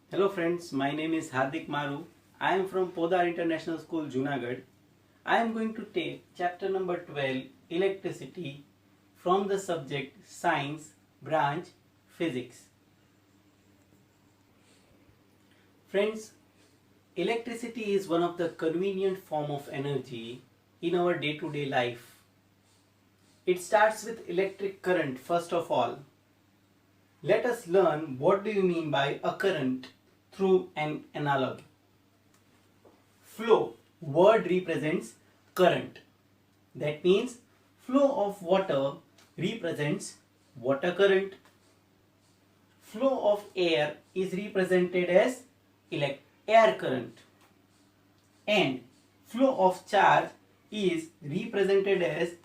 Hello friends, my name is Hardik Maru. I am from Podar International School, Junagadh. I am going to take chapter number 12, Electricity, from the subject Science, branch Physics. Friends, electricity is one of the convenient form of energy in our day-to-day life. It starts with electric current first of all. Let us learn what do you mean by a current through an analog. Flow word represents current. That means flow of water represents water current. Flow of air is represented as air current. And flow of charge is represented as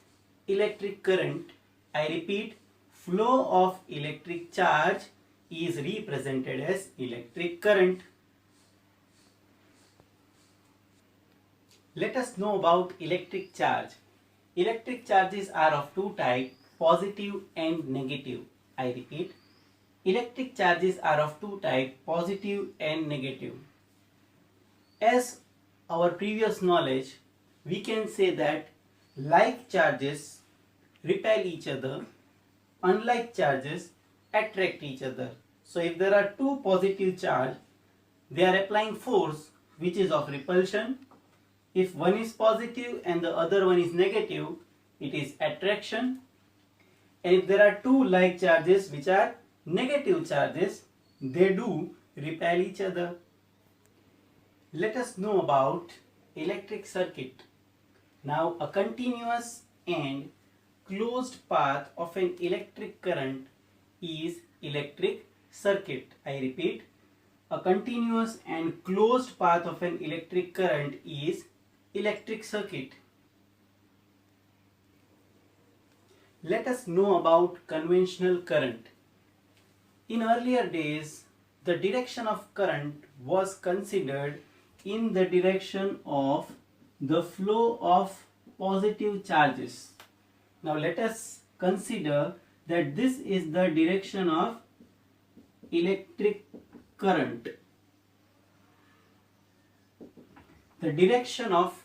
electric current. I repeat, flow of electric charge is represented as electric current. Let us know about electric charge. Electric charges are of two types, positive and negative. I repeat, electric charges are of two types, positive and negative. As our previous knowledge, we can say that like charges repel each other, unlike charges attract each other. So if there are two positive charge, they are applying force which is of repulsion. If one is positive and the other one is negative, it is attraction. And if there are two like charges which are negative charges, they do repel each other. Let us know about electric circuit. Now a continuous and closed path of an electric current is electric circuit. I repeat, a continuous and closed path of an electric current is electric circuit. Let us know about conventional current. In earlier days, the direction of current was considered in the direction of the flow of positive charges. Now let us consider that this is the direction of electric current. The direction of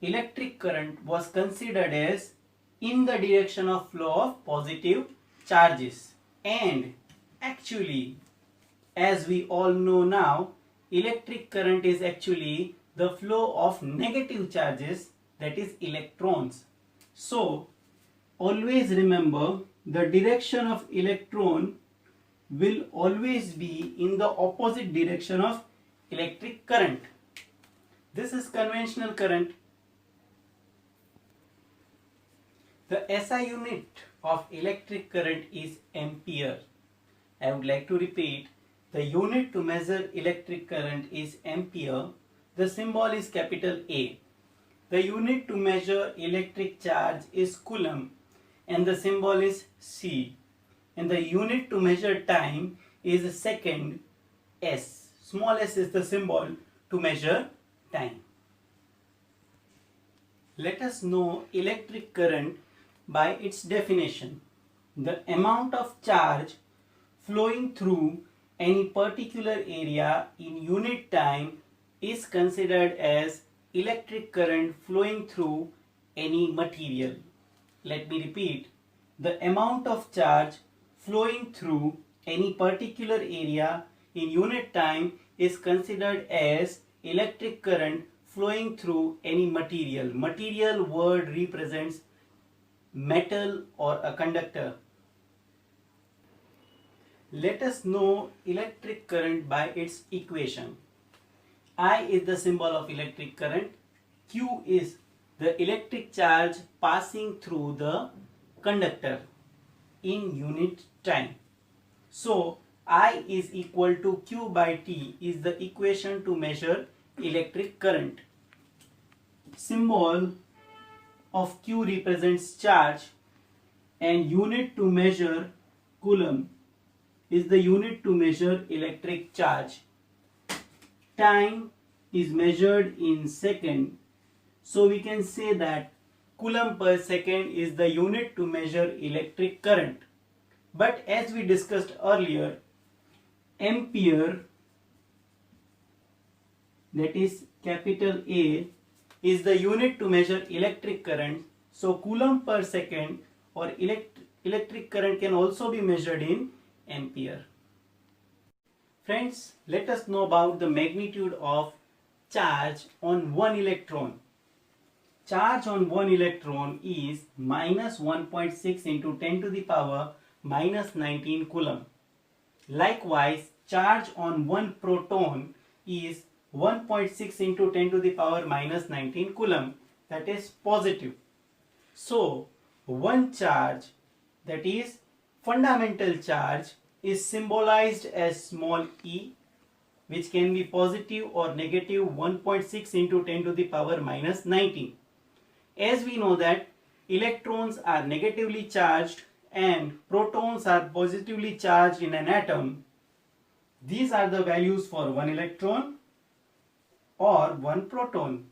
electric current was considered as in the direction of flow of positive charges. And actually, as we all know now, electric current is actually the flow of negative charges, that is electrons. So, always remember the direction of electron will always be in the opposite direction of electric current. This is conventional current. The SI unit of electric current is ampere. I would like to repeat, the unit to measure electric current is ampere. The symbol is capital A. The unit to measure electric charge is coulomb and the symbol is C. And the unit to measure time is second, S. Small s is the symbol to measure time. Let us know electric current by its definition. The amount of charge flowing through any particular area in unit time is considered as electric current flowing through any material. Let me repeat. The amount of charge flowing through any particular area in unit time is considered as electric current flowing through any material. Material word represents metal or a conductor. Let us know electric current by its equation. I is the symbol of electric current. Q is the electric charge passing through the conductor in unit time. So, I is equal to Q by T is the equation to measure electric current. Symbol of Q represents charge and unit to measure coulomb is the unit to measure electric charge. Time is measured in second, so we can say that coulomb per second is the unit to measure electric current. But as we discussed earlier, ampere, that is capital A, is the unit to measure electric current. So coulomb per second or electric current can also be measured in ampere. Friends, let us know about the magnitude of charge on one electron. Charge on one electron is minus 1.6 into 10 to the power minus 19 coulomb. Likewise, charge on one proton is 1.6 into 10 to the power minus 19 coulomb, that is positive. So, one charge, that is fundamental charge, is symbolized as small e, which can be positive or negative 1.6 into 10 to the power minus 19. As we know that electrons are negatively charged and protons are positively charged in an atom, these are the values for one electron or one proton.